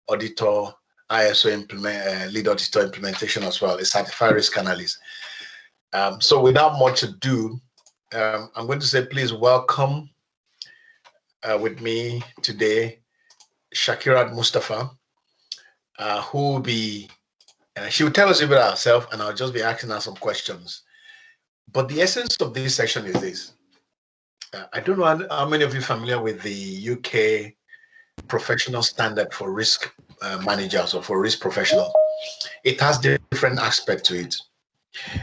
auditor, ISO lead auditor implementation as well, a certified risk analyst. So without much ado, I'm going to say please welcome with me today Shakirat Mustafa, who will be, she will tell us about herself, and I'll just be asking her some questions. But the essence of this session is this. I don't know how many of you are familiar with the UK professional standard for risk managers or for risk professionals. It has different aspects to it.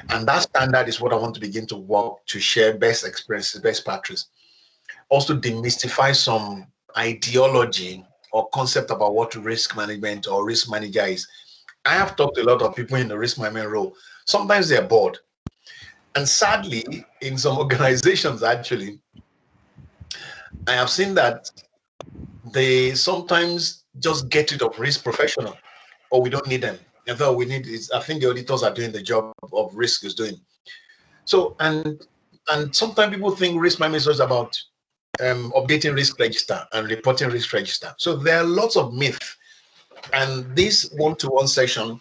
And that standard is what I want to begin to work to share best experiences, best practice. Also demystify some ideology or concept about what risk management or risk manager is. I have talked to a lot of people in the risk management role. Sometimes they're bored. And sadly, in some organizations, actually, I have seen that they sometimes just get rid of risk professional, or we don't need them. And all we need is, I think the auditors are doing the job of risk is doing. So, and sometimes people think risk management is about updating risk register and reporting risk register. So there are lots of myths. And this one-to-one session,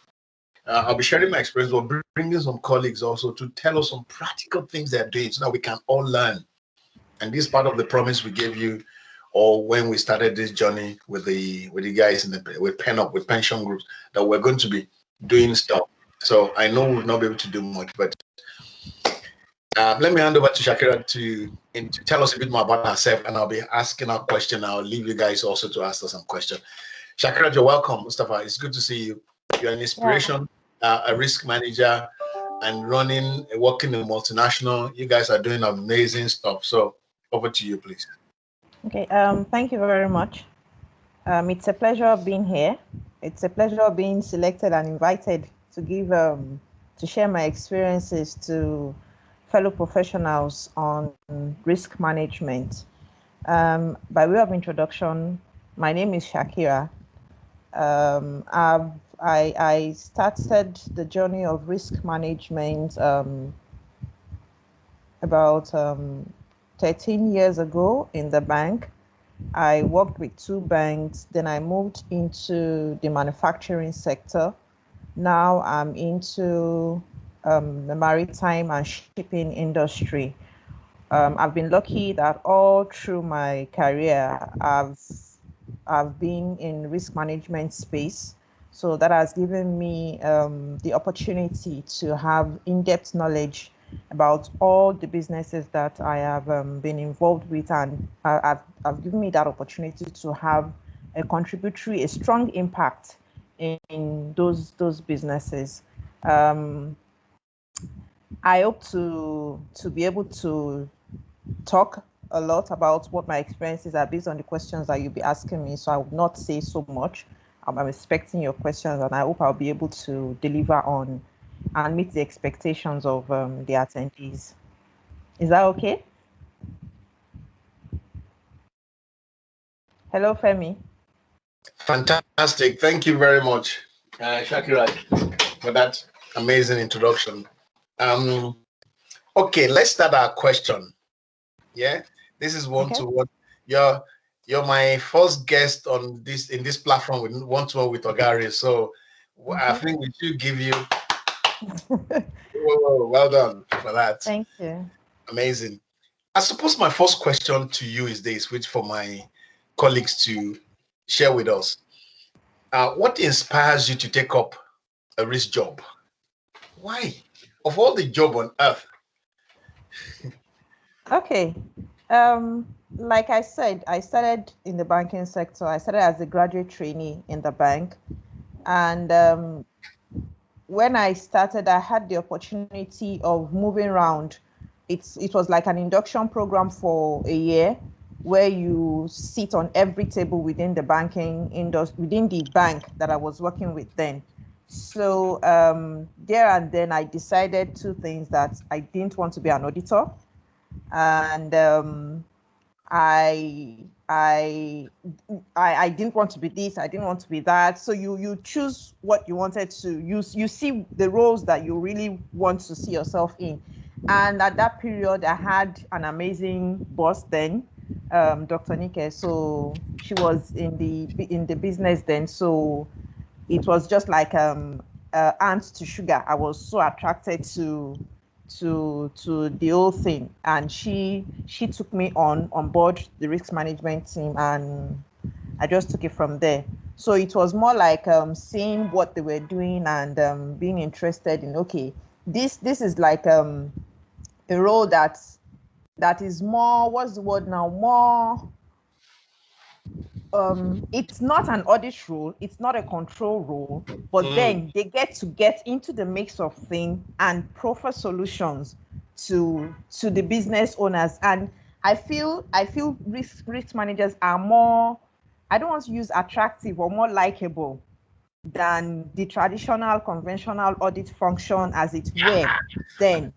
I'll be sharing my experience, but bringing some colleagues also to tell us some practical things they're doing so that we can all learn. And this is part of the promise we gave you, or when we started this journey with the guys with pension groups, that we're going to be doing stuff. So I know we'll not be able to do much, but let me hand over to Shakira to tell us a bit more about herself, and I'll be asking her question. I'll leave you guys also to ask her some question. Shakira, you're welcome. Mustafa, it's good to see you. You're an inspiration, a risk manager, and working in a multinational. You guys are doing amazing stuff. So over to you, please. Okay. Thank you very much. It's a pleasure being here. It's a pleasure being selected and invited to give to share my experiences to fellow professionals on risk management. By way of introduction, my name is Shakira. I started the journey of risk management about 13 years ago in the bank. I worked with 2 banks, then I moved into the manufacturing sector. Now I'm into the maritime and shipping industry. I've been lucky that all through my career, I've been in risk management space. So that has given me the opportunity to have in-depth knowledge about all the businesses that I have been involved with, and have given me that opportunity to have a strong impact in those businesses. I hope to be able to talk a lot about what my experiences are based on the questions that you'll be asking me. So I will not say so much. I'm expecting your questions, and I hope I'll be able to deliver on and meet the expectations of the attendees. Is that okay? Hello, Femi. Fantastic. Thank you very much, Shakira, for that amazing introduction. Okay, let's start our question. Yeah, this is one-to-one. You're my first guest on in this platform with one-to-one with Ogari. So I think we should give you well done for that. Thank you. Amazing. I suppose my first question to you is this, which for my colleagues to share with us. What inspires you to take up a risk job? Why? Of all the job on earth. Okay. Like I said, I started in the banking sector. I started as a graduate trainee in the bank. And when I started, I had the opportunity of moving around. It was like an induction program for a year where you sit on every table within the banking industry, within the bank that I was working with then. So there and then I decided 2 things: that I didn't want to be an auditor, and I didn't want to be this, I didn't want to be that. So you choose what you wanted to use. You see the roles that you really want to see yourself in. And at that period, I had an amazing boss then, Dr. Nike. So she was in the business then. So it was just like ants to sugar. I was so attracted to the whole thing, and she took me on board the risk management team, and I just took it from there. So it was more like seeing what they were doing and being interested in, okay, this is like a role that is more, what's the word now, more it's not an audit role, it's not a control role, but then they get into the mix of things and proffer solutions to the business owners. And I feel risk managers are more, I don't want to use attractive, or more likable than the traditional conventional audit function as it were then.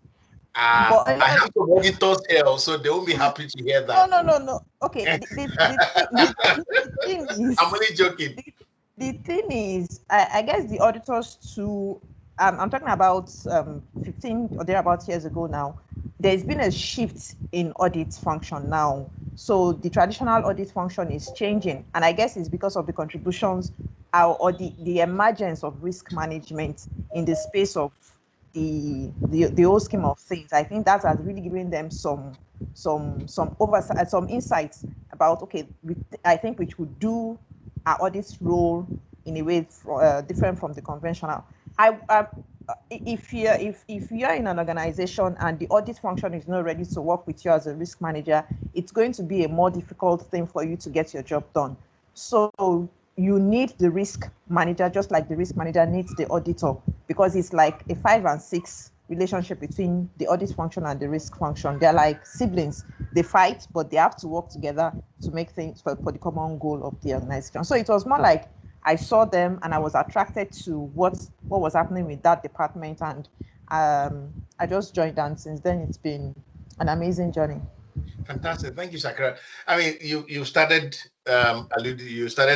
But I have some auditors here, so they will be happy to hear that. no. Okay, the thing is, I'm only joking. The thing is, I guess the auditors too. I'm talking about 15 or thereabouts years ago now. There's been a shift in audit function now. So the traditional audit function is changing, and I guess it's because of the contributions or the emergence of risk management in the space of the whole scheme of things. I think that has really given them some oversight, some insights about, okay, I think we should do our audit role in a way different from the conventional. If you're in an organization and the audit function is not ready to work with you as a risk manager, it's going to be a more difficult thing for you to get your job done. So you need the risk manager, just like the risk manager needs the auditor, because it's like a 5 and 6 relationship between the audit function and the risk function. They're like siblings. They fight, but they have to work together to make things for the common goal of the organization. So it was more like I saw them and I was attracted to what was happening with that department, and I just joined, and since then it's been an amazing journey. Fantastic, thank you, Sakura. I mean, you started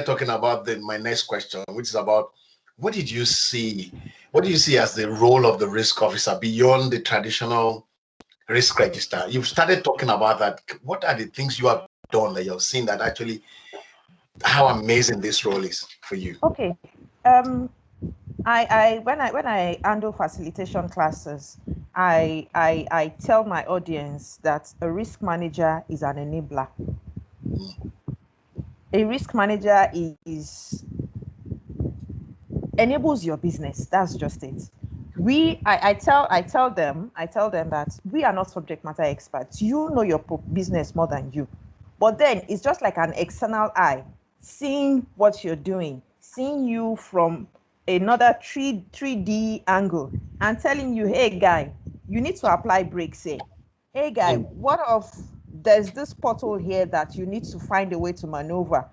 talking about my next question, which is about what did you see as the role of the risk officer beyond the traditional risk register? You've started talking about that. What are the things you have done that you've seen that actually how amazing this role is for you? Okay. When I handle facilitation classes, I tell my audience that a risk manager is an enabler. A risk manager enables your business. That's just it. I tell them that we are not subject matter experts. You know your business more than you. But then it's just like an external eye seeing what you're doing, seeing you from another 3D angle and telling you, hey guy, you need to apply brakes here. Hey guy, what if there's this pothole here that you need to find a way to maneuver?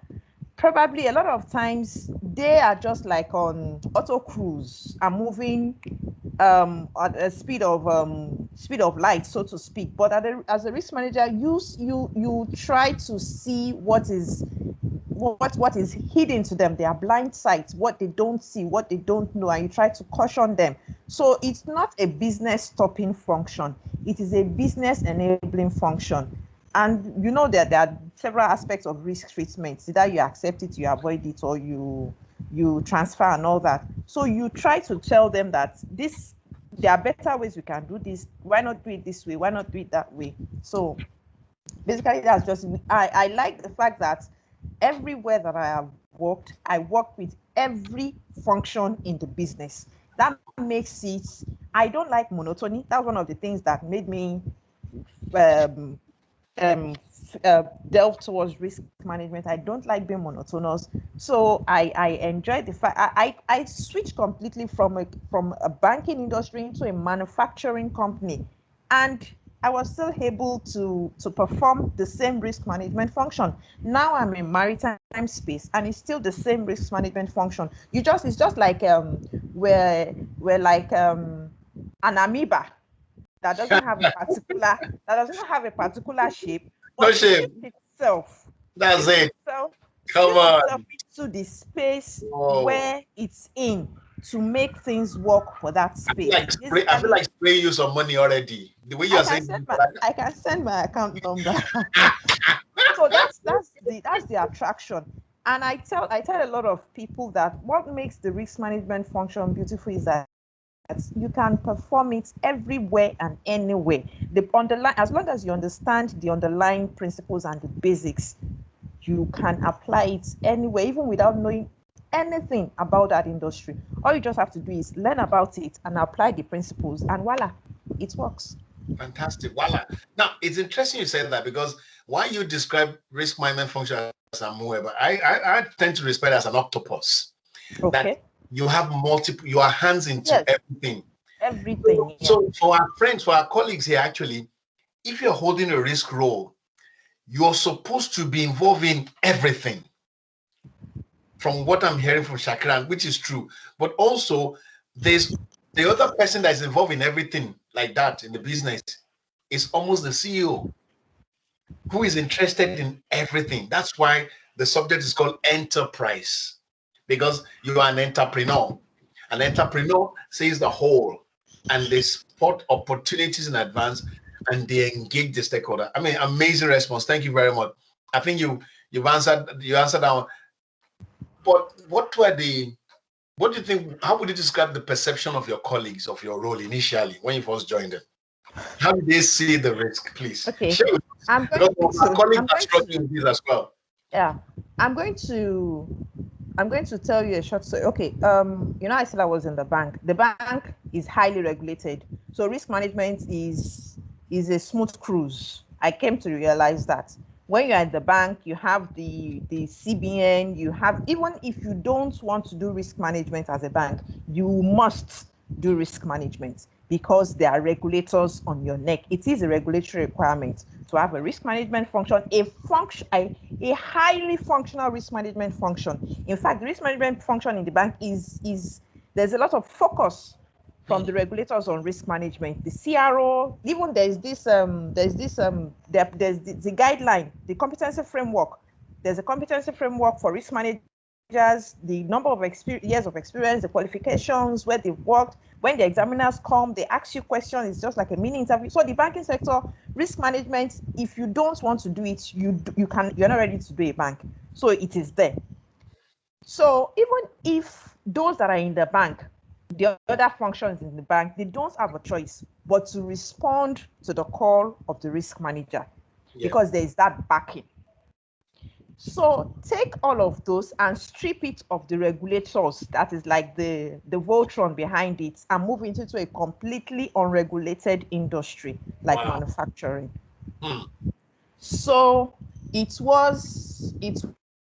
Probably a lot of times they are just like on auto cruise and moving at a speed of light, so to speak. But as a risk manager, you try to see what is hidden to them, their blind sight, what they don't see, what they don't know, and you try to caution them. So it's not a business stopping function, it is a business enabling function. And you know that there are several aspects of risk treatment. Either you accept it, you avoid it, or you transfer and all that. So you try to tell them that there are better ways we can do this. Why not do it this way? Why not do it that way? So basically, that's just, I like the fact that everywhere that I have worked, I work with every function in the business. That makes it, I don't like monotony. That's one of the things that made me delve towards risk management. I don't like being monotonous. So I enjoy the fact I switched completely from a banking industry into a manufacturing company, and I was still able to perform the same risk management function. Now I'm in maritime space, and it's still the same risk management function. It's just like we're like an amoeba that doesn't have a particular shape, but No it shame. fits itself. That's it. Come Fits on. itself into the space where it's in to make things work for that space. I feel like spraying you some money already. The way you're saying, I can send my account number. So that's the attraction. And I tell a lot of people that what makes the risk management function beautiful is that you can perform it everywhere and anywhere. As long as you understand the underlying principles and the basics, you can apply it anywhere, even without knowing anything about that industry. All you just have to do is learn about it and apply the principles, and voila, it works. Fantastic. Voila. Now, it's interesting you said that, because while you describe risk management function as a moeba, I tend to respect it as an octopus. Okay. That you have multiple, your hands into Yes. everything. Everything. So for our friends, for our colleagues here, actually, if you're holding a risk role, you're supposed to be involved in everything. From what I'm hearing from Shakran, which is true, but also there's the other person that's involved in everything like that in the business is almost the CEO, who is interested in everything. That's why the subject is called enterprise, because you are an entrepreneur. An entrepreneur sees the whole, and they spot opportunities in advance, and they engage the stakeholder. I mean, amazing response. Thank you very much. I think you've answered that one. But what do you think? How would you describe the perception of your colleagues of your role initially when you first joined them? How did they see the risk, please? Okay. Share with us. I'm going Because to. our colleagues I'm are going struggling with this as well. Yeah, I'm going to tell you a short story. Okay, I said I was in the bank. The bank is highly regulated, so risk management is a smooth cruise. I came to realize that when you're at the bank, you have the CBN. You have, even if you don't want to do risk management as a bank, you must do risk management because there are regulators on your neck. It is a regulatory requirement to have a risk management function, a highly functional risk management function. In fact, the risk management function in the bank is there's a lot of focus from the regulators on risk management. The CRO, even there's the guideline, the competency framework. There's a competency framework for risk managers, the number of years of experience, the qualifications, where they've worked. When the examiners come, they ask you questions. It's just like a mini interview. So the banking sector, risk management, if you don't want to do it, you're not ready to do a bank. So it is there. So even if those that are in the bank, the other functions in the bank, they don't have a choice but to respond to the call of the risk manager, because there is that backing. So take all of those and strip it of the regulators, that is like the Voltron behind it, and move it into a completely unregulated industry like manufacturing. So it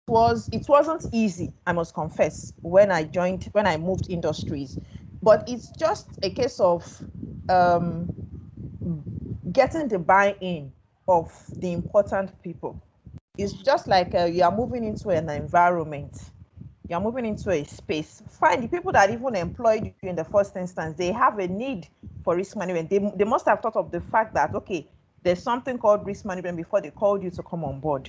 wasn't easy, I must confess, when I moved industries, but it's just a case of getting the buy-in of the important people. It's just like you are moving into an environment, you're moving into a space. Fine, the people that even employed you in the first instance, they have a need for risk management. They must have thought of the fact that, okay, there's something called risk management before they called you to come on board.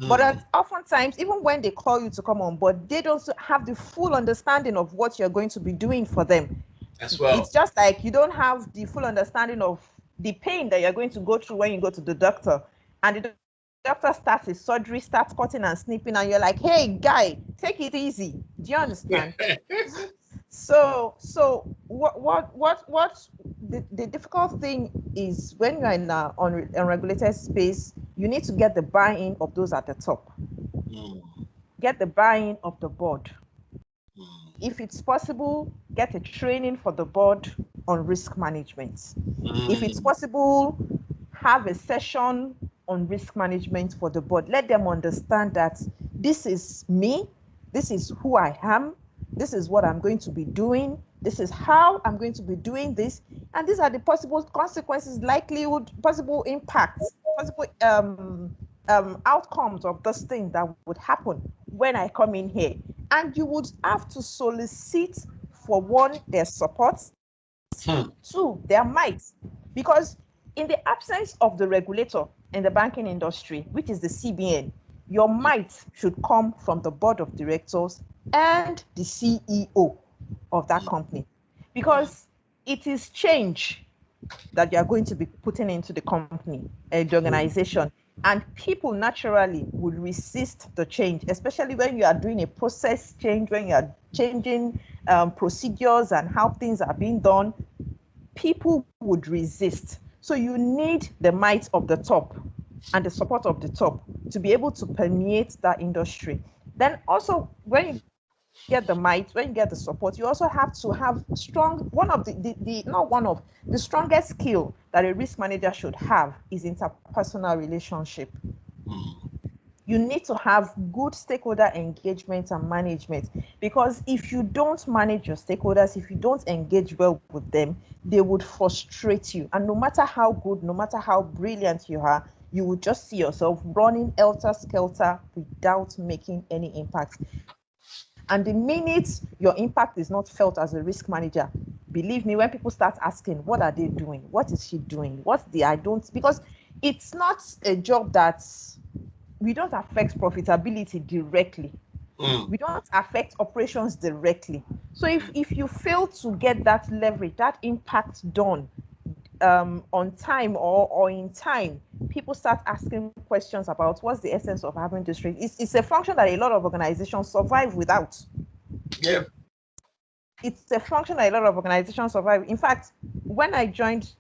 But oftentimes, even when they call you to come on board, they don't have the full understanding of what you're going to be doing for them. As well. It's just like you don't have the full understanding of the pain that you're going to go through when you go to the doctor, and the doctor starts his surgery, starts cutting and snipping, and you're like, hey guy, take it easy. Do you understand? So what the difficult thing is, when you're in an unregulated space, you need to get the buy-in of those at the top. Get the buy-in of the board. If it's possible, get a training for the board on risk management. If it's possible, have a session on risk management for the board. Let them understand that this is me, this is who I am, this is what I'm going to be doing, this is how I'm going to be doing this, and these are the possible consequences, likelihood, possible impacts, possible outcomes of this thing that would happen when I come in here. And you would have to solicit, for one, their support, two, their might, because in the absence of the regulator in the banking industry, which is the CBN, your might should come from the board of directors and the CEO of that company, because it is change that you are going to be putting into the company, the organization. And people naturally would resist the change, especially when you are doing a process change, when you are changing procedures and how things are being done. People would resist. So you need the might of the top and the support of the top to be able to permeate that industry. Then also, when you get the might, when you get the support, you also have to have strong, one of not one of the strongest skill that a risk manager should have is interpersonal relationship. You need to have good stakeholder engagement and management, because if you don't manage your stakeholders, if you don't engage well with them, they would frustrate you. And no matter how good, no matter how brilliant you are, you will just see yourself running helter-skelter without making any impact. And the minute your impact is not felt as a risk manager, believe me, when people start asking, what are they doing? What is she doing? What's the, I don't, because it's not a job that's, we don't affect profitability directly. We don't affect operations directly. So if you fail to get that leverage, that impact done on time or in time, people start asking questions about what's the essence of having this rate. It's a function that a lot of organizations survive without. Yeah. It's a function that a lot of organizations survive. In fact, when I joined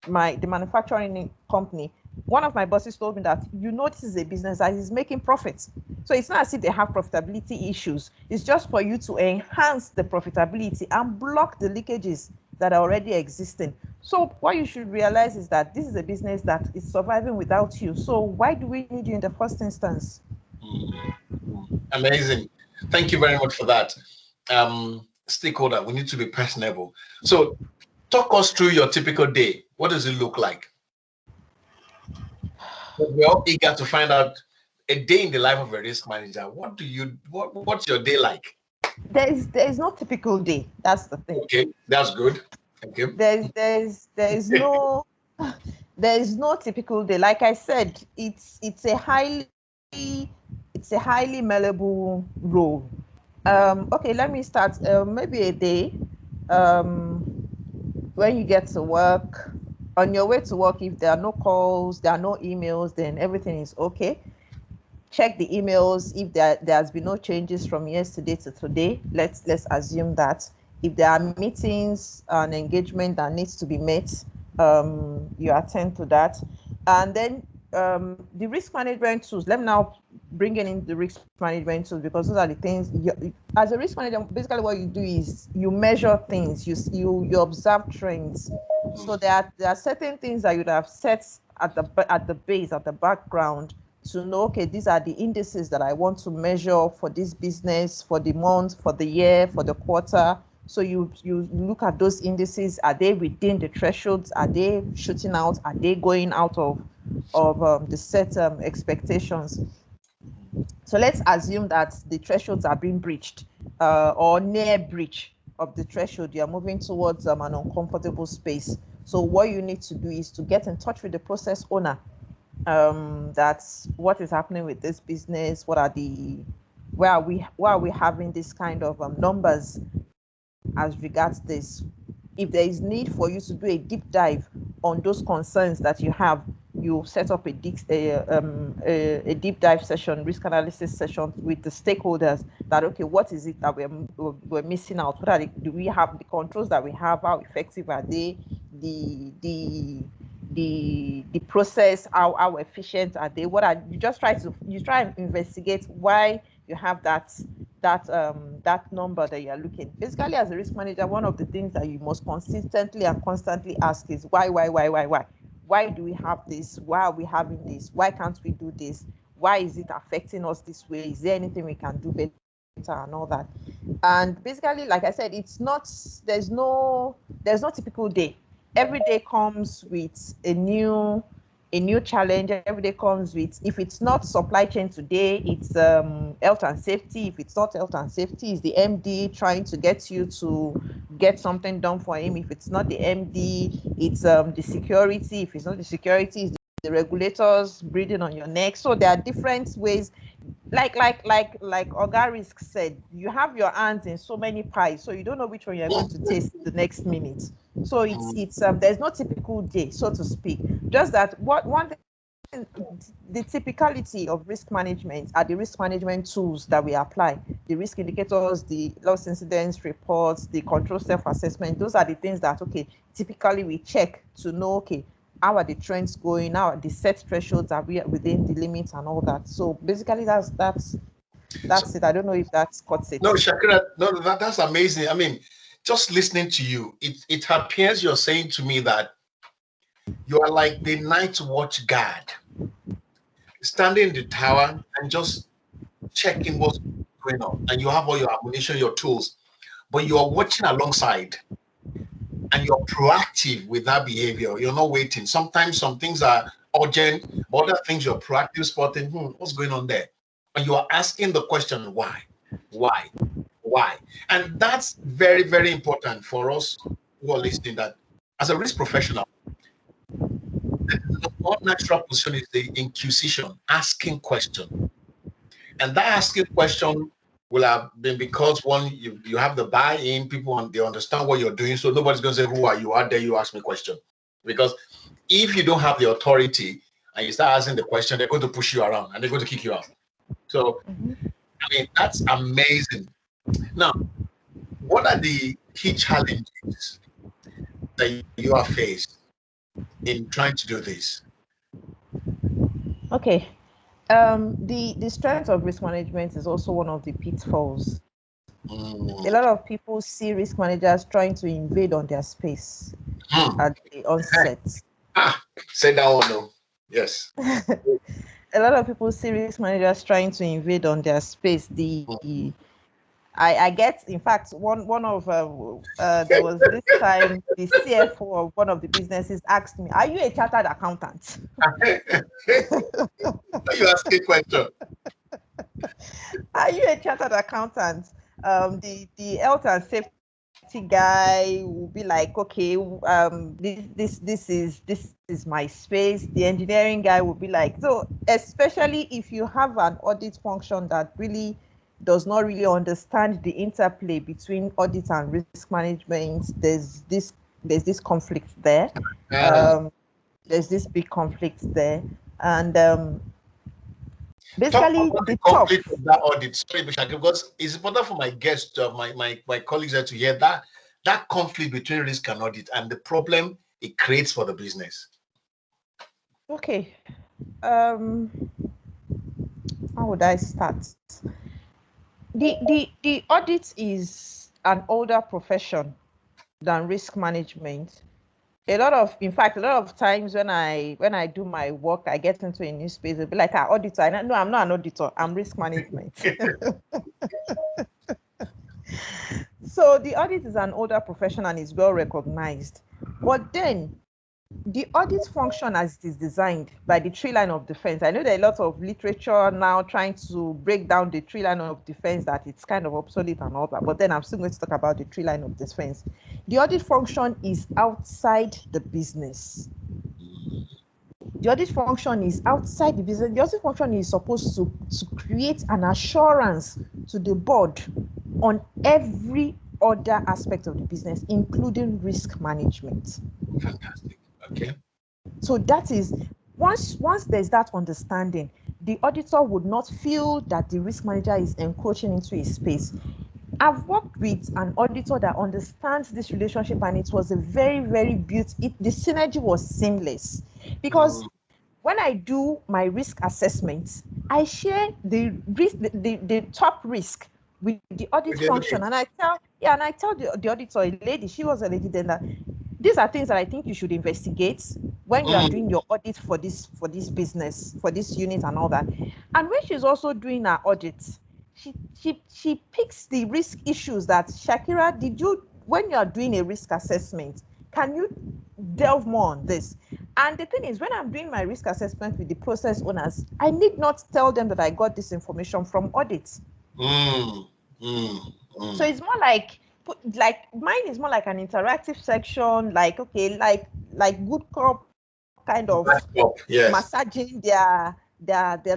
the manufacturing company, one of my bosses told me that, this is a business that is making profits. So it's not as if they have profitability issues. It's just for you to enhance the profitability and block the leakages that are already existing. So what you should realize is that this is a business that is surviving without you. So why do we need you in the first instance? Amazing. Thank you very much for that. Stakeholder, we need to be personable. So talk us through your typical day. What does it look like? We're all eager to find out a day in the life of a risk manager. What's your day like? There is no typical day. That's the thing. Okay, that's good. Thank you. There's no there is no typical day. Like I said, it's a highly malleable role. Okay, let me start. Maybe a day. When you get to work, on your way to work, if there are no calls, there are no emails, then everything is okay. Check the emails. If there has been no changes from yesterday to today, let's assume that. If there are meetings and engagement that needs to be met, you attend to that. And then the risk management tools. Let me now bring in the risk management tools, because those are the things as a risk manager, basically what you do is you measure things, you observe trends. So there are certain things that you'd have set at the base, at the background, to know, okay, these are the indices that I want to measure for this business, for the month, for the year, for the quarter. So you look at those indices. Are they within the thresholds? Are they shooting out? Are they going out of the set expectations? So let's assume that the thresholds are being breached or near breach of the threshold. You are moving towards an uncomfortable space. So what you need to do is to get in touch with the process owner. That's what is happening with this business. Where are we having this kind of numbers as regards this? If there is need for you to do a deep dive on those concerns that you have, you set up a deep dive session, risk analysis session with the stakeholders. That, okay, what is it that we're missing out? What are do we have the controls that we have? How effective are they? The process, how efficient are they? What are you try and investigate why you have that number that you're looking. Basically, as a risk manager, one of the things that you must consistently and constantly ask is why? Why do we have this? Why are we having this? Why can't we do this? Why is it affecting us this way? Is there anything we can do better and all that? And basically, like I said, there's no typical day. Every day comes with a new challenge. Every day comes with, if it's not supply chain today, it's health and safety. If it's not health and safety, it's the MD trying to get you to get something done for him. If it's not the MD, it's the security. If it's not the security, it's the regulators breathing on your neck. So there are different ways. Like Oga Risk said, you have your hands in so many pies, so you don't know which one you're going to taste the next minute. So it's there's no typical day, so to speak. Just that one thing the typicality of risk management are the risk management tools that we apply, the risk indicators, the loss incidents reports, the control self-assessment. Those are the things that, okay, typically we check to know, okay, how are the trends going, how are the set thresholds, are we within the limits and all that. So basically that's it. I don't know if that cuts it. No, Shakira, no, that's amazing. I mean, just listening to you, it appears you're saying to me that you are like the night watch guard, standing in the tower and just checking what's going on. And you have all your ammunition, your tools, but you are watching alongside and you're proactive with that behavior. You're not waiting. Sometimes some things are urgent, but other things you're proactive spotting, what's going on there? And you are asking the question, why? Why? Why? And that's very, very important for us who are listening, that as a risk professional, the more natural position is the inquisition, asking question. And that asking question will have been because, one, you have the buy-in, people they understand what you're doing, so nobody's going to say, who are you? Out there, you ask me question. Because if you don't have the authority and you start asking the question, they're going to push you around and they're going to kick you out. So, I mean, that's amazing. Now, what are the key challenges that you are faced in trying to do this? Okay. The strength of risk management is also one of the pitfalls. A lot of people see risk managers trying to invade on their space at the onset. Say that one, no. Yes. A lot of people see risk managers trying to invade on their space. I get, in fact, one of there was this time the CFO of one of the businesses asked me, "Are you a chartered accountant?" You ask a question. Are you a chartered accountant? The health and safety guy will be like, okay, this is my space. The engineering guy will be like, so especially if you have an audit function that really does not really understand the interplay between audit and risk management, there's this conflict there. There's this big conflict there, and basically the conflict of that audit. Sorry, because it's important for my guests, my colleagues there to hear that conflict between risk and audit and the problem it creates for the business. Okay. How would I start? The audit is an older profession than risk management. In fact, a lot of times when I do my work, I get into a new space, they'll be like, auditor. No, I'm not an auditor, I'm risk management. So the audit is an older profession and is well recognized. But then the audit function as it is designed by the tree line of defense, I know there are a lot of literature now trying to break down the tree line of defense, that it's kind of obsolete and all that, but then I'm still going to talk about the tree line of defense. The audit function is outside the business. The audit function is outside the business. The audit function is supposed to create an assurance to the board on every other aspect of the business, including risk management. Fantastic. Okay. So that is, once there's that understanding, the auditor would not feel that the risk manager is encroaching into his space. I've worked with an auditor that understands this relationship, and it was a very, very beautiful, the synergy was seamless, because when I do my risk assessments, I share the risk, the top risk with the audit function, and I tell the auditor, a lady, she was a lady then, that these are things that I think you should investigate when you are doing your audit for this business, for this unit and all that. And when she's also doing her audit, she picks the risk issues that, Shakira, when you are doing a risk assessment, can you delve more on this? And the thing is, when I'm doing my risk assessment with the process owners, I need not tell them that I got this information from audits. So it's more like mine is more like an interactive section, like, okay, like good cop kind of yes, massaging their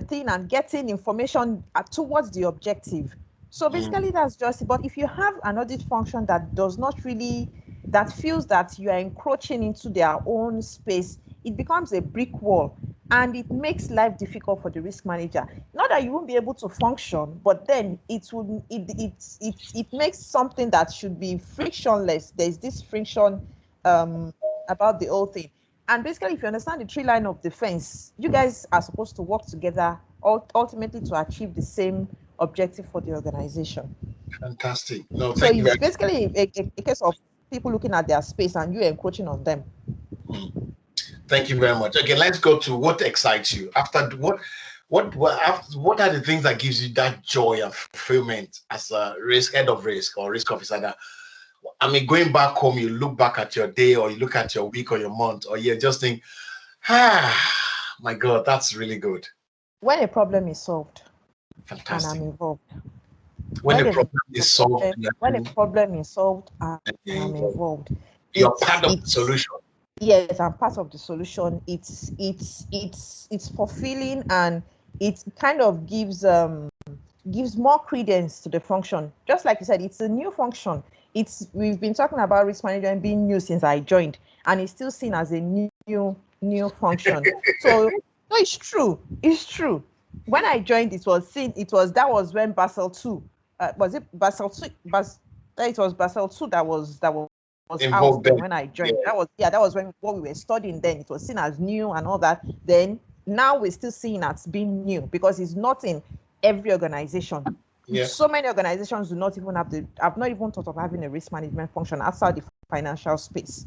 thing and getting information towards the objective. So basically that's just it. But if you have an audit function that does not really, that feels that you are encroaching into their own space, it becomes a brick wall. and it makes life difficult for the risk manager. Not that you won't be able to function, but then it makes something that should be frictionless. There's this friction about the whole thing. And basically, if you understand the three line of defense, you guys are supposed to work together ultimately to achieve the same objective for the organization. Fantastic. No, So thank you it's very basically a case of people looking at their space and you encroaching on them. Thank you very much. Okay, let's go to what excites you. After what are the things that gives you that joy and fulfillment as a head of risk or risk officer? That, I mean, going back home, you look back at your day or you look at your week or your month, or you just think, my God, that's really good. When a problem is solved, Fantastic. and I'm involved. When a problem is solved, when a problem is solved and I'm involved, you're part of the solution. Yes, I'm part of the solution. It's fulfilling, and it kind of gives more credence to the function. Just like you said, it's a new function. We've been talking about risk management being new since I joined, and it's still seen as a new function. So no, it's true. It's true. When I joined, that was when Basel II, was it Basel II? It was Basel II that was out then when I joined. Yeah. That was when what we were studying then. It was seen as new and all that. Then now we're still seeing as being new because it's not in every organization. Yeah. So many organizations do not even have not even thought of having a risk management function outside the financial space.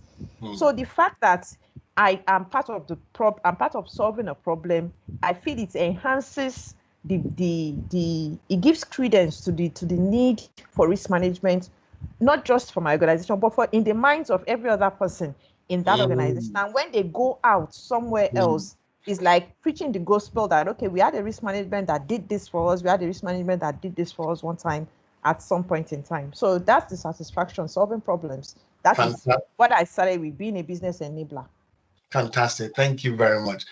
So the fact that I am part of I'm part of solving a problem, I feel it enhances it gives credence to the need for risk management, not just for my organization, but for in the minds of every other person in that organization. And when they go out somewhere else, it's like preaching the gospel that, okay, we had a risk management that did this for us. We had a risk management that did this for us one time at some point in time. So that's the satisfaction, solving problems. That is what I started with, being a business enabler. Fantastic. Thank you very much.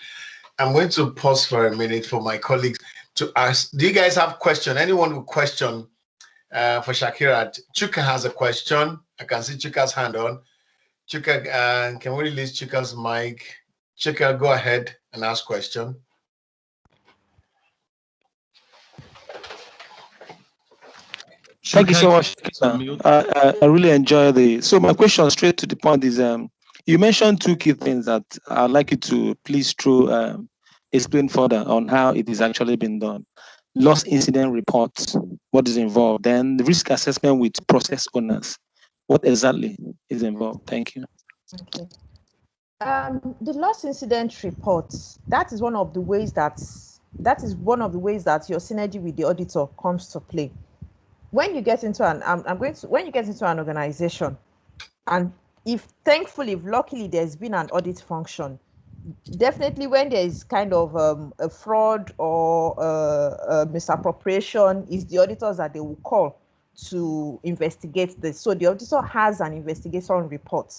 I'm going to pause for a minute for my colleagues to ask. Do you guys have questions? Anyone with question for Shakira? Chuka has a question. I can see Chuka's hand on. Chuka, can we release Chuka's mic? Chuka, go ahead and ask question. Thank you so much. I really enjoy so my question straight to the point is, you mentioned two key things that I'd like you to please explain further on how it is actually been done. Loss incident reports, what is involved, then the risk assessment with process owners. What exactly is involved? Thank you. Okay. The loss incident reports, that is one of the ways that your synergy with the auditor comes to play. When you get into when you get into an organization, and if luckily there's been an audit function, definitely when there is kind of a fraud or a misappropriation, is the auditors that they will call to investigate this. So the auditor has an investigation report.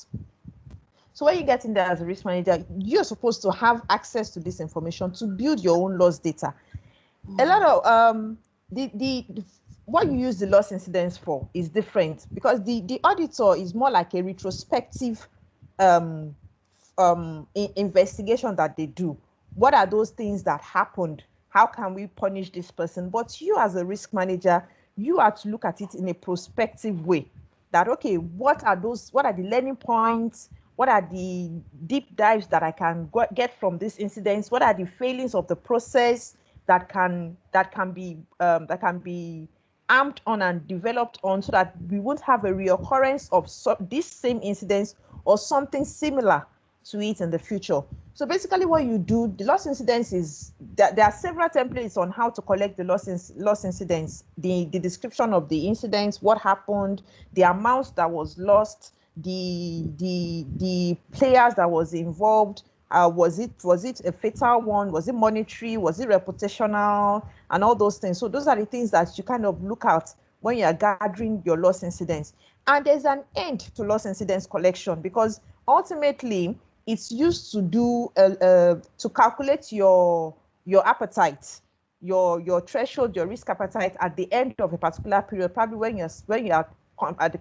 So when you get in there as a risk manager, you're supposed to have access to this information to build your own loss data. A lot of what you use the loss incidents for is different, because the auditor is more like a retrospective investigation that they do. What are those things that happened? How can we punish this person? But you as a risk manager, you have to look at it in a prospective way. That, okay, what are the learning points? What are the deep dives that I can get from these incidents? What are the failings of the process that can be amped on and developed on, so that we won't have a reoccurrence of these same incidents or something similar to it in the future. So basically what you do, the loss incidents is that there are several templates on how to collect the loss incidents, the description of the incidents, what happened, the amount that was lost, the players that was involved, was it a fatal one, was it monetary, was it reputational, and all those things. So those are the things that you kind of look at when you are gathering your loss incidents. And there's an end to loss incidents collection, because ultimately it's used to do to calculate your appetite, your threshold, your risk appetite at the end of a particular period, probably when you are at the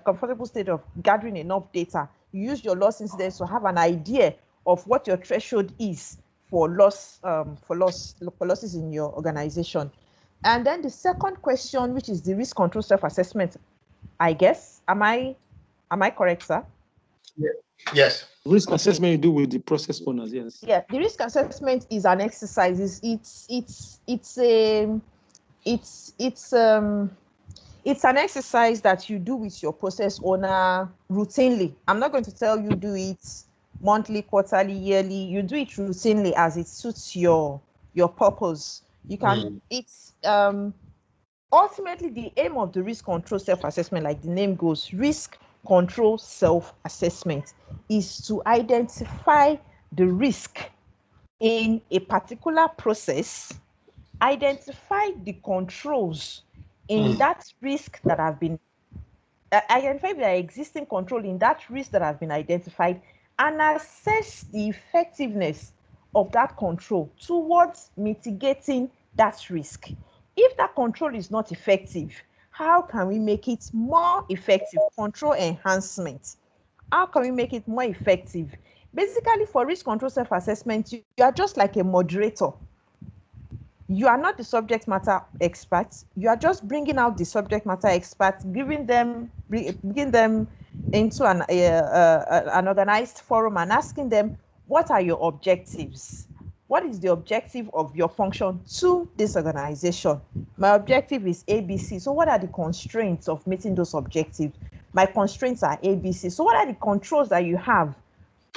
comfortable state of gathering enough data. You use your loss incidents to have an idea of what your threshold is for losses in your organization. And then the second question, which is the risk control self-assessment, I guess. Am I correct, sir? Yeah. Yes. Risk assessment you do with the process owners, yes. Yeah, the risk assessment is an exercise. It's an exercise that you do with your process owner routinely. I'm not going to tell you do it monthly, quarterly, yearly. You do it routinely as it suits your purpose. You can. It's ultimately the aim of the risk control self-assessment, like the name goes, risk control self-assessment, is to identify the risk in a particular process, identify the controls in that risk that have been identify the existing control in that risk that have been identified, and assess the effectiveness of that control towards mitigating that risk. If that control is not effective, how can we make it more effective? Control enhancement. How can we make it more effective? Basically, for risk control self-assessment, you are just like a moderator. You are not the subject matter expert. You are just bringing out the subject matter experts, bringing them into an organized forum and asking them, what are your objectives? What is the objective of your function to this organization? My objective is ABC. So what are the constraints of meeting those objectives? My constraints are ABC. So what are the controls that you have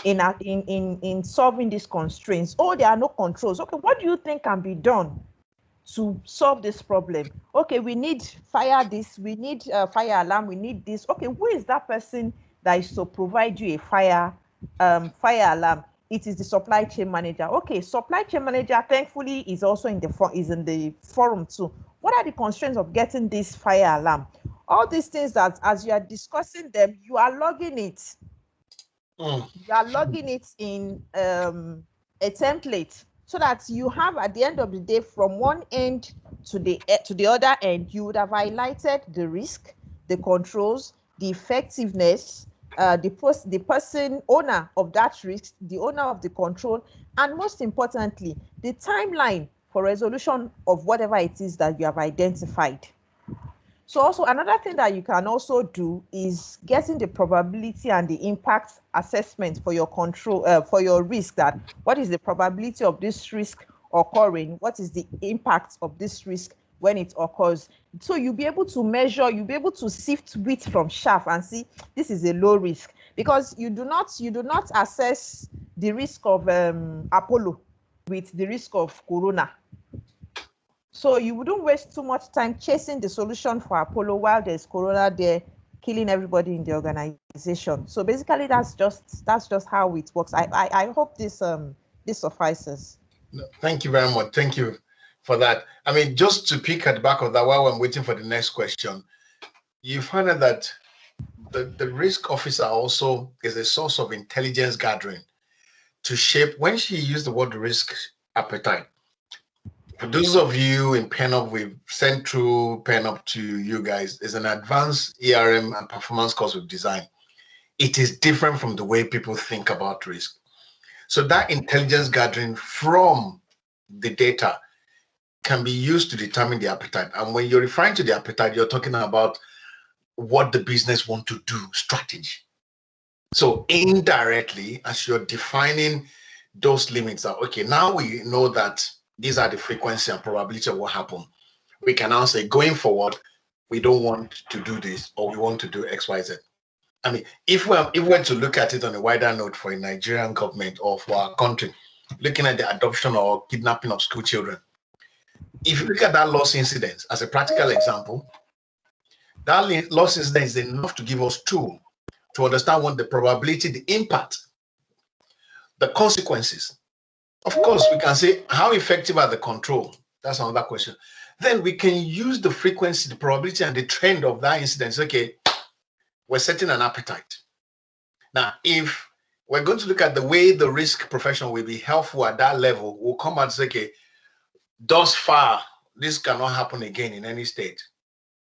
in solving these constraints? Oh, there are no controls. Okay, what do you think can be done to solve this problem? Okay, we need this, we need fire alarm, we need this. Okay, who is that person that is to provide you a fire alarm? It is the supply chain manager. Okay, supply chain manager thankfully is also in the forum too. What are the constraints of getting this fire alarm? All these things that as you are discussing them, you are logging it. You are logging it in a template, so that you have at the end of the day, from one end to the other end, you would have highlighted the risk, the controls, the effectiveness, the person owner of that risk, the owner of the control, and most importantly, the timeline for resolution of whatever it is that you have identified. So also another thing that you can also do is getting the probability and the impact assessment for your control, for your risk. That what is the probability of this risk occurring? What is the impact of this risk when it occurs? So you'll be able to measure, you'll be able to sift wheat from chaff and see this is a low risk, because you do not assess the risk of Apollo with the risk of Corona. So you wouldn't waste too much time chasing the solution for Apollo while there's Corona there, killing everybody in the organization. So basically, that's just how it works. I hope this suffices. No, thank you very much. Thank you for that. I mean, just to pick at the back of that while I'm waiting for the next question, you find out that the risk officer also is a source of intelligence gathering to shape. When she used the word risk appetite, for those of you in PenUp, we've sent through PenUp to you guys. It's an advanced ERM and performance course we've designed. It is different from the way people think about risk. So that intelligence gathering from the data can be used to determine the appetite. And when you're referring to the appetite, you're talking about what the business want to do, strategy. So indirectly, as you're defining those limits, that okay, now we know that these are the frequency and probability of what happened. We can now say, going forward, we don't want to do this, or we want to do X, Y, Z. I mean, if we're to look at it on a wider note for a Nigerian government or for our country, looking at the adoption or kidnapping of school children, if you look at that loss incidence as a practical example, that loss incidence is enough to give us tool to understand what the probability, the impact, the consequences. Of course, we can say, how effective are the control? That's another question. Then we can use the frequency, the probability, and the trend of that incident. Okay, we're setting an appetite. Now, if we're going to look at the way the risk profession will be helpful at that level, we'll come and say, okay, thus far, this cannot happen again in any state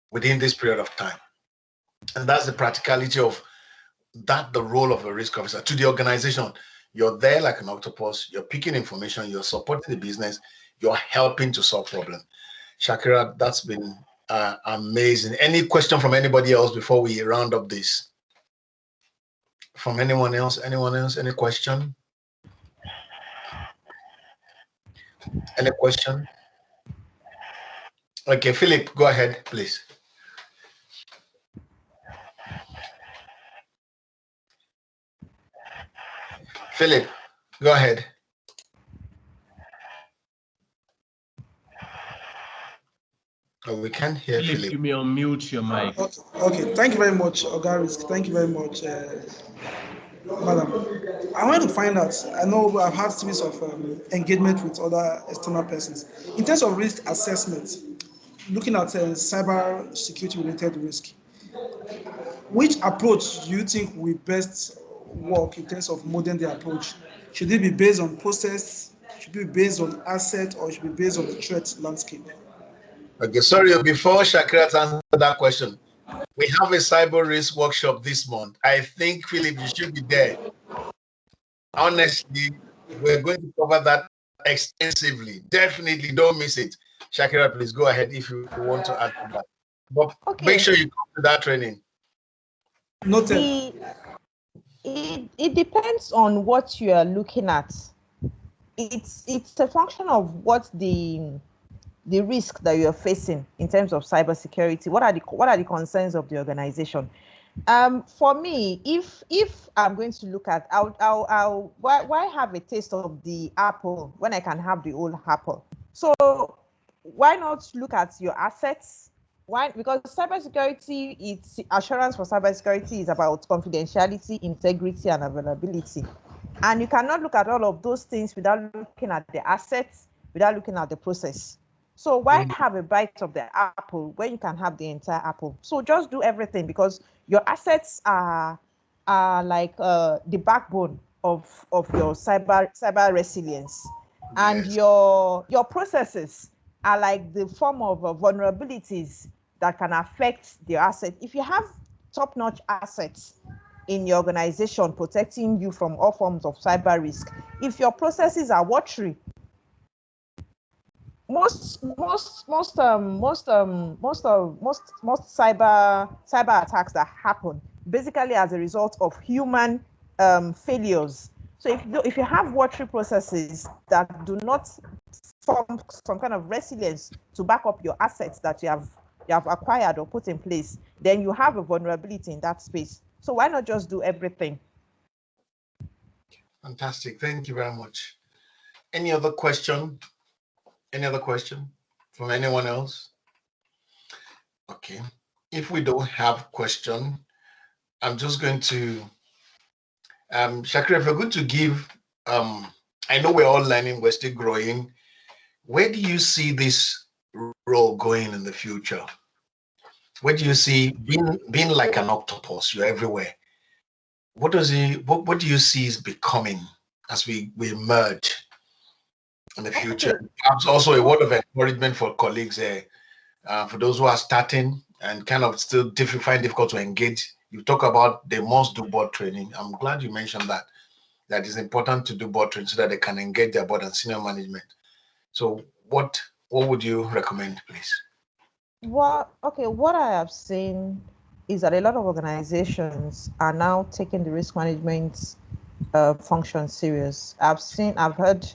within this period of time. And that's the practicality of that, the role of a risk officer to the organization. You're there like an octopus. You're picking information. You're supporting the business. You're helping to solve problems. Shakira, that's been amazing. Any question from anybody else before we round up this? From anyone else? Anyone else? Any question? Any question? Okay, Philip, go ahead, please. Philip, go ahead. Oh, we can't hear Philip. You may unmute your mic. Okay. Thank you very much, Ogarisk. Thank you very much, madam. I want to find out, I know I've had series of engagement with other external persons. In terms of risk assessment, looking at cyber security related risk, which approach do you think will best work in terms of modern day approach? Should it be based on process? Should it be based on asset, or should it be based on the threat landscape? Okay, sorry, before Shakira answers that question, we have a cyber risk workshop this month. I think, Philip, you should be there. Honestly, we're going to cover that extensively. Definitely don't miss it. Shakira, please go ahead if you want to add to that. But make sure you come to that training. Noted. It depends on what you are looking at. It's a function of what the risk that you're facing in terms of cybersecurity. What are the concerns of the organization? For me, if I'm going to look at, why have a taste of the apple when I can have the whole apple? So why not look at your assets? Why? Because cybersecurity, it's assurance for cybersecurity is about confidentiality, integrity, and availability. And you cannot look at all of those things without looking at the assets, without looking at the process. So why have a bite of the apple when you can have the entire apple? So just do everything, because your assets are like the backbone of your cyber resilience, and your processes are like the form of vulnerabilities that can affect the asset. If you have top-notch assets in your organization protecting you from all forms of cyber risk, if your processes are watery, most cyber attacks that happen basically as a result of human failures. So if you have watery processes that do not form some kind of resilience to back up your assets that you have acquired or put in place, then you have a vulnerability in that space. So why not just do everything? Fantastic. Thank you very much. Any other question? Any other question from anyone else? Okay. If we don't have question, I'm just going to, Shakira, if you're going to give, I know we're all learning, we're still growing. Where do you see this role going in the future? Where do you see being like an octopus? You're everywhere. What do you see is becoming as we emerge in the future? Perhaps also a word of encouragement for colleagues there, for those who are starting and kind of still find difficult to engage. You talk about they must do board training. I'm glad you mentioned that. That is important to do board training so that they can engage their board and senior management. So what would you recommend, please? What I have seen is that a lot of organizations are now taking the risk management function serious. I've heard,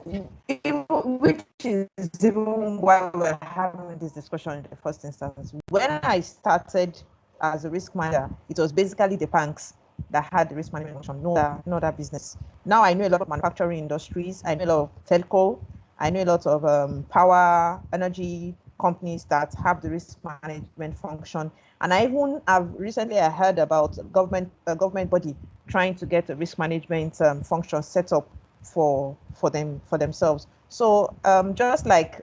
which is even why we're having this discussion in the first instance. When I started as a risk manager, it was basically the banks that had the risk management function, no other business. Now I know a lot of manufacturing industries, I know a lot of telco, I know a lot of power, energy companies that have the risk management function. And I even have recently I heard about a government body trying to get a risk management function set up for themselves. So just like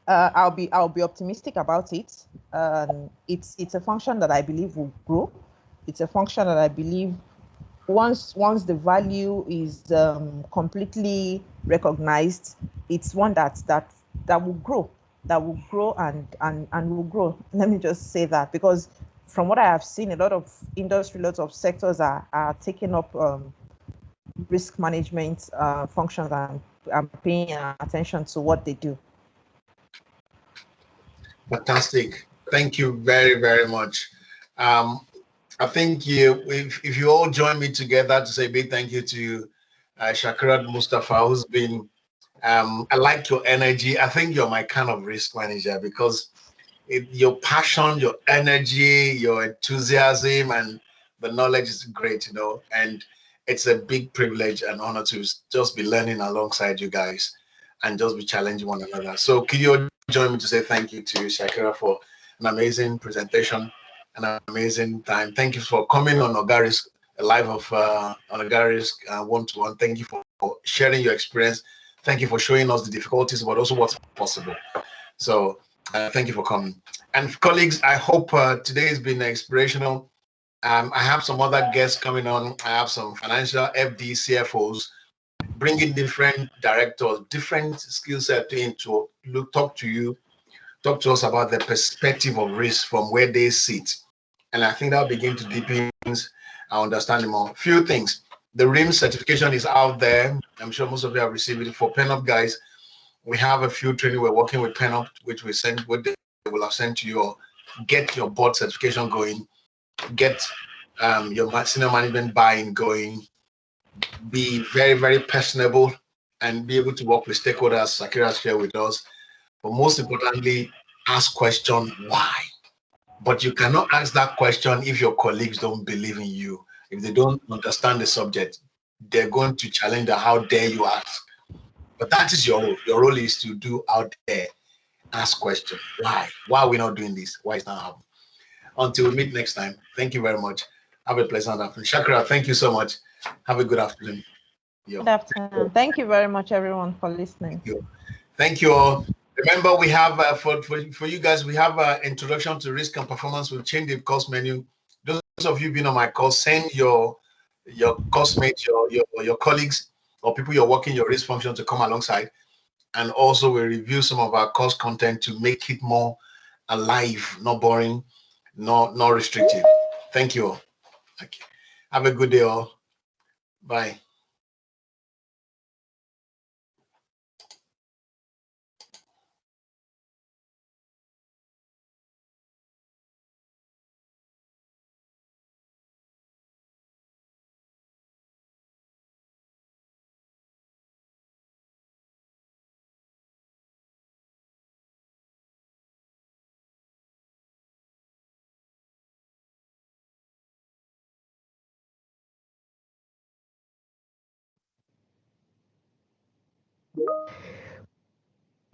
I'll be optimistic about it. It's a function that I believe will grow. It's a function that I believe once the value is completely recognized, it's one that will grow and will grow. Let me just say that, because from what I have seen, a lot of industry, lots of sectors are taking up risk management functions and paying attention to what they do. Fantastic. Thank you very, very much. I think if you all join me together to say a big thank you to Shakira Mustafa, who's been, I like your energy. I think you're my kind of risk manager because your passion, your energy, your enthusiasm, and the knowledge is great, and it's a big privilege and honor to just be learning alongside you guys and just be challenging one another. So could you join me to say thank you to Shakira for an amazing presentation, an amazing time. Thank you for coming on Ogari's live of on Ogari's one-to-one. Thank you for sharing your experience. Thank you for showing us the difficulties, but also what's possible. So thank you for coming. And colleagues, I hope today has been inspirational. I have some other guests coming on. I have some financial FD CFOs bringing different directors, different skill set to talk to us about the perspective of risk from where they sit. And I think that'll begin to deepen our understanding more. Few things. The RIM certification is out there. I'm sure most of you have received it. For PenUp guys, we have a few training. We're working with PenUp, which they will have sent to you. Or get your board certification going. Get your senior management buy-in going. Be very, very personable and be able to work with stakeholders. Shakira shared with us. But most importantly, ask question why. But you cannot ask that question if your colleagues don't believe in you. If they don't understand the subject, they're going to challenge the how dare you ask. But that is your role. Your role is to do out there, ask question. Why? Why are we not doing this? Why is not happening? Until we meet next time, thank you very much. Have a pleasant afternoon. Shakira, thank you so much. Have a good afternoon. Good afternoon. Thank you very much, everyone, for listening. Thank you all. Remember, we have for you guys, we have introduction to risk and performance. We've changed the course menu. Those of you been on my course, send your course mates, your colleagues, or people you're working your risk function to come alongside. And also we review some of our course content to make it more alive, not boring, not restrictive. Thank you all. Okay. Have a good day all. Bye.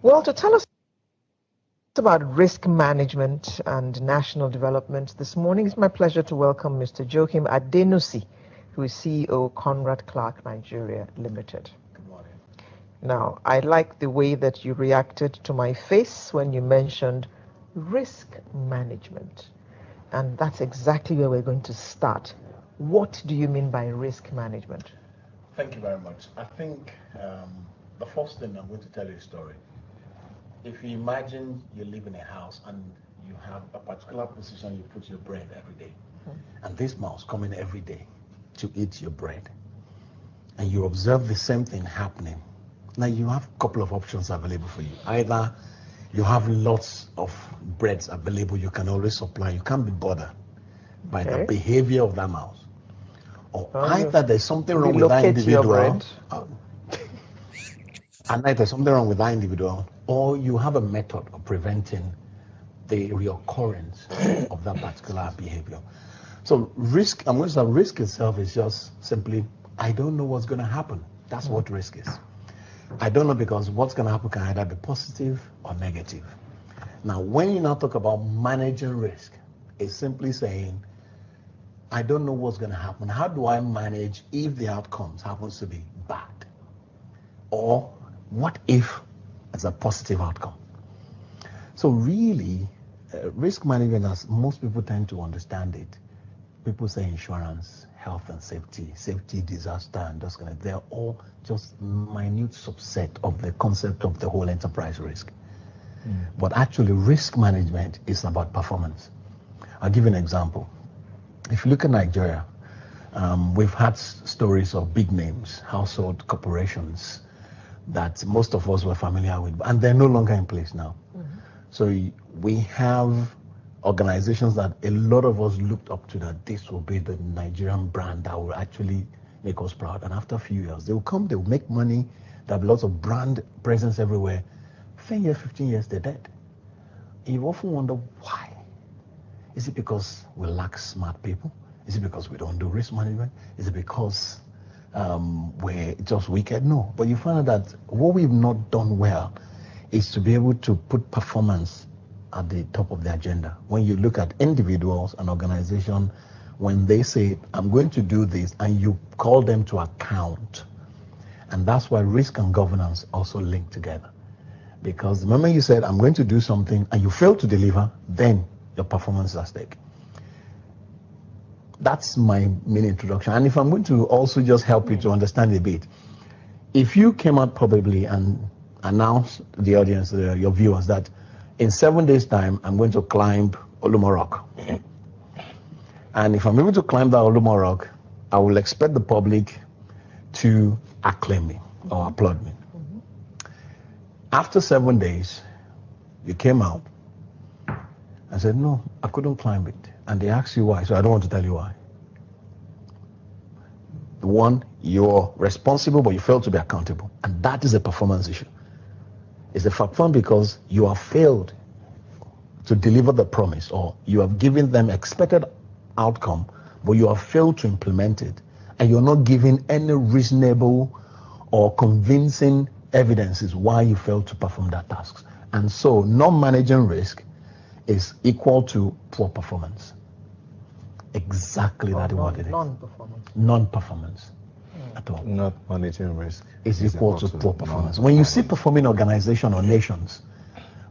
Well, to tell us about risk management and national development, this morning it's my pleasure to welcome Mr. Joachim Adenusi, who is CEO Conrad Clark Nigeria Limited. Good morning. Now, I like the way that you reacted to my face when you mentioned risk management. And that's exactly where we're going to start. What do you mean by risk management? Thank you very much. I think the first thing I'm going to tell you a story. If you imagine you live in a house and you have a particular position you put your bread every day, and this mouse coming every day to eat your bread, and you observe the same thing happening, now you have a couple of options available for you. Either you have lots of breads available, you can always supply, you can't be bothered by the behavior of that mouse. Or either there's something wrong with that individual, and either there's something wrong with that individual, or you have a method of preventing the reoccurrence of that particular behavior. So risk, I'm going to say risk itself is just simply, I don't know what's going to happen. That's what risk is. I don't know because what's going to happen can either be positive or negative. Now, when you now talk about managing risk, it's simply saying, I don't know what's going to happen. How do I manage if the outcomes happens to be bad? Or what if it's a positive outcome? So really, risk management, as most people tend to understand it, people say insurance, health and safety, disaster, and those kind of, they're all just minute subset of the concept of the whole enterprise risk. But actually, risk management is about performance. I'll give you an example. If you look at Nigeria, we've had stories of big names, household corporations that most of us were familiar with, and they're no longer in place now. So we have organizations that a lot of us looked up to, that this will be the Nigerian brand that will actually make us proud. And after a few years, they will come, they will make money, there will be lots of brand presence everywhere. 10 years, 15 years, they're dead. And you often wonder why. Is it because we lack smart people? Is it because we don't do risk management? Is it because we're just wicked? No. But you find out that what we've not done well is to be able to put performance at the top of the agenda. When you look at individuals and organizations, when they say, I'm going to do this, and you call them to account. And that's why risk and governance also link together. Because the moment you said, I'm going to do something, and you fail to deliver, then your performance is at stake. That's my mini introduction. And if I'm going to also just help you to understand a bit, if you came out publicly and announced the audience, your viewers, that in 7 days' time, I'm going to climb Olumo Rock. And if I'm able to climb that Olumo Rock, I will expect the public to acclaim me or applaud me. After 7 days, you came out and said, no, I couldn't climb it. And they asked you why, so I don't want to tell you why. One, you're responsible, but you failed to be accountable. And that is a performance issue. It's a performance because you have failed to deliver the promise, or you have given them expected outcome, but you have failed to implement it. And you're not giving any reasonable or convincing evidences why you failed to perform that task. And so not managing risk is equal to poor performance. Exactly that is what it is. Non-performance. Non-performance at all. Not managing risk is equal to poor performance. When you see performing organizations or nations,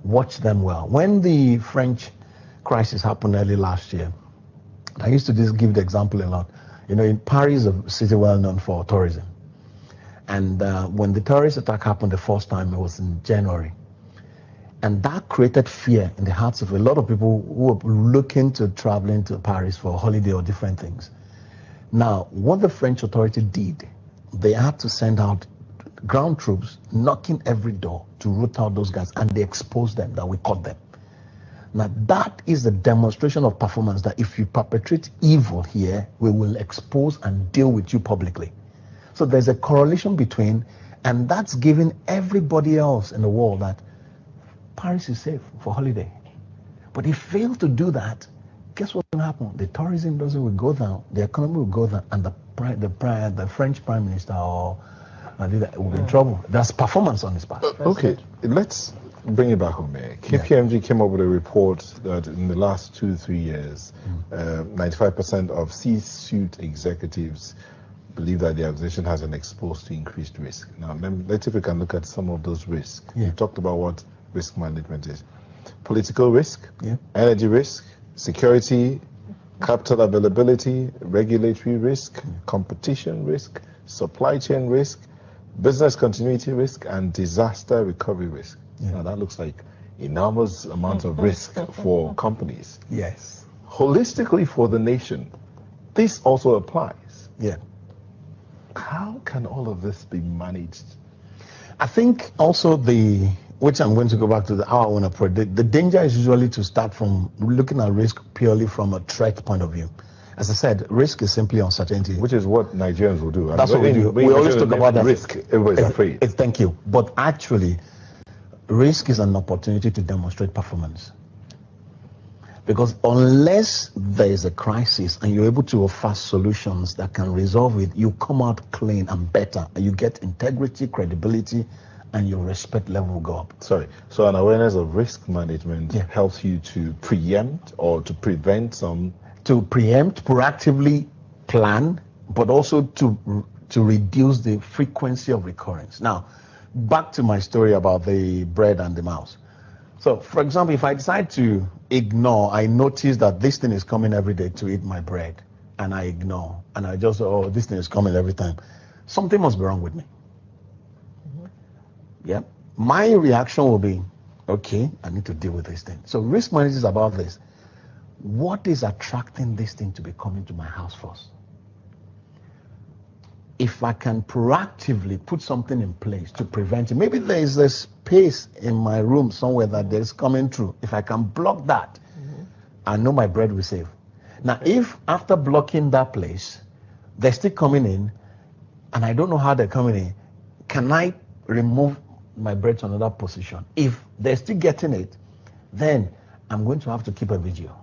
watch them well. When the French crisis happened early last year, I used to just give the example a lot. You know, in Paris, a city well known for tourism. And when the terrorist attack happened the first time, it was in January. And that created fear in the hearts of a lot of people who were looking to traveling to Paris for a holiday or different things. Now, what the French authority did, they had to send out ground troops knocking every door to root out those guys, and they exposed them, that we caught them. Now, that is a demonstration of performance, that if you perpetrate evil here, we will expose and deal with you publicly. So there's a correlation between, and that's giving everybody else in the world that Paris is safe for holiday. But if you fail to do that, guess what will happen? The tourism industry will go down, the economy will go down, and the French Prime Minister or leader will be in trouble. That's performance on his part. Okay, let's bring it back home here. KPMG came up with a report that in the last 2 to 3 years, 95% of C-suite executives believe that the organization has been exposed to increased risk. Now, let's see if we can look at some of those risks. You talked about what risk management is. Political risk, energy risk, security, capital availability, regulatory risk, competition risk, supply chain risk, business continuity risk, and disaster recovery risk. Now that looks like enormous amount of risk for companies. Yes. Holistically for the nation, this also applies. Yeah. How can all of this be managed? I think also which I'm going to go back to how I want to predict. The danger is usually to start from looking at risk purely from a threat point of view. As I said, risk is simply uncertainty. Which is what Nigerians will do. That's what we do. We always talk about that. Risk, everybody's afraid. Thank you. But actually, risk is an opportunity to demonstrate performance. Because unless there is a crisis and you're able to offer solutions that can resolve it, you come out clean and better. And you get integrity, credibility, and your respect level will go up. Sorry. So an awareness of risk management helps you to preempt or to prevent some... To preempt, proactively plan, but also to reduce the frequency of recurrence. Now, back to my story about the bread and the mouse. So, for example, if I decide to ignore, I notice that this thing is coming every day to eat my bread, and I ignore, and I just, oh, this thing is coming every time. Something must be wrong with me. Yeah. My reaction will be, okay, I need to deal with this thing. So risk management is about this. what is attracting this thing to be coming to my house first? If I can proactively put something in place to prevent it, maybe there is a space in my room somewhere that there's coming through. If I can block that, I know my bread will save. Now, if after blocking that place, they're still coming in, and I don't know how they're coming in, can I remove my bread to another position? If they're still getting it, then I'm going to have to keep a vigil.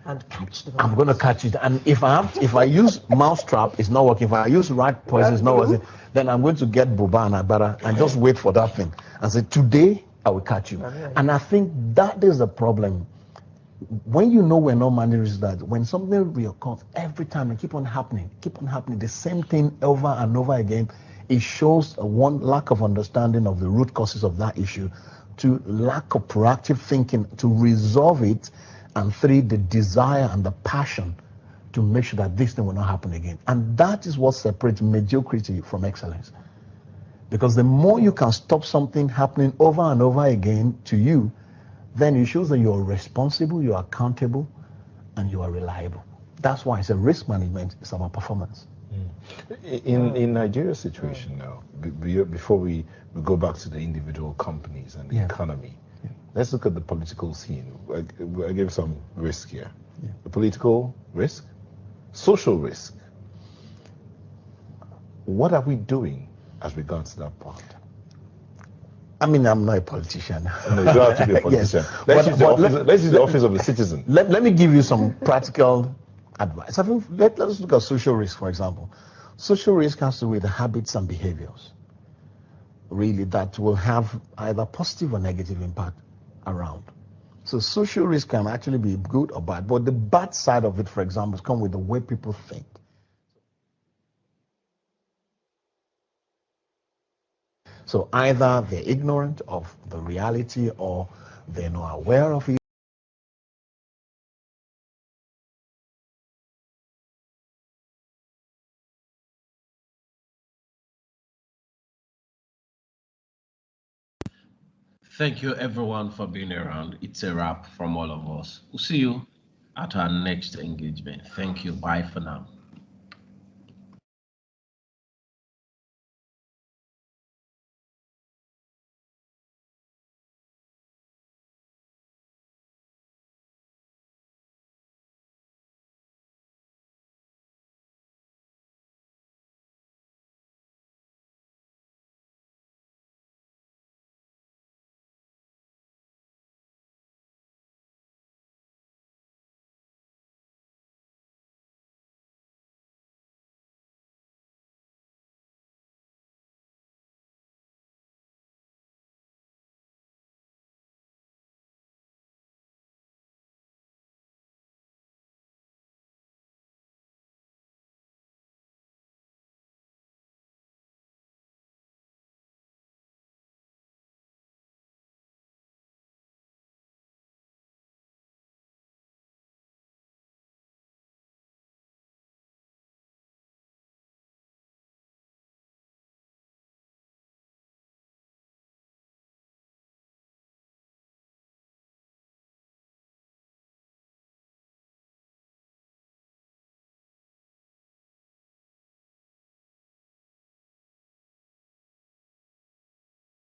And catch them. I'm going to catch it. And if I use mousetrap, it's not working. If I use rat poison, it's not working. Then I'm going to get buba and abara and just wait for that thing and say, today I will catch you. And I think that is the problem. When you know we're not managing that, when something reoccurs every time and keep on happening, the same thing over and over again, it shows one lack of understanding of the root causes of that issue, to lack of proactive thinking to resolve it, and 3, the desire and the passion to make sure that this thing will not happen again. And that is what separates mediocrity from excellence. Because the more you can stop something happening over and over again to you, then it shows that you're responsible, you're accountable, and you are reliable. That's why it's a risk management, it's about performance. In Nigeria's situation now, before we go back to the individual companies and the economy, let's look at the political scene. I give some risk here. The political risk, social risk. What are we doing as regards to that part? I mean, I'm not a politician. No, you don't have to be a politician. Let's use the office of the citizen. Let me give you some practical advice. Let's look at social risk, for example. Social risk has to do with the habits and behaviors, really, that will have either positive or negative impact around. So social risk can actually be good or bad, but the bad side of it, for example, comes with the way people think. So either they're ignorant of the reality or they're not aware of it. Thank you everyone for being around. It's a wrap from all of us. We'll see you at our next engagement. Thank you. Bye for now.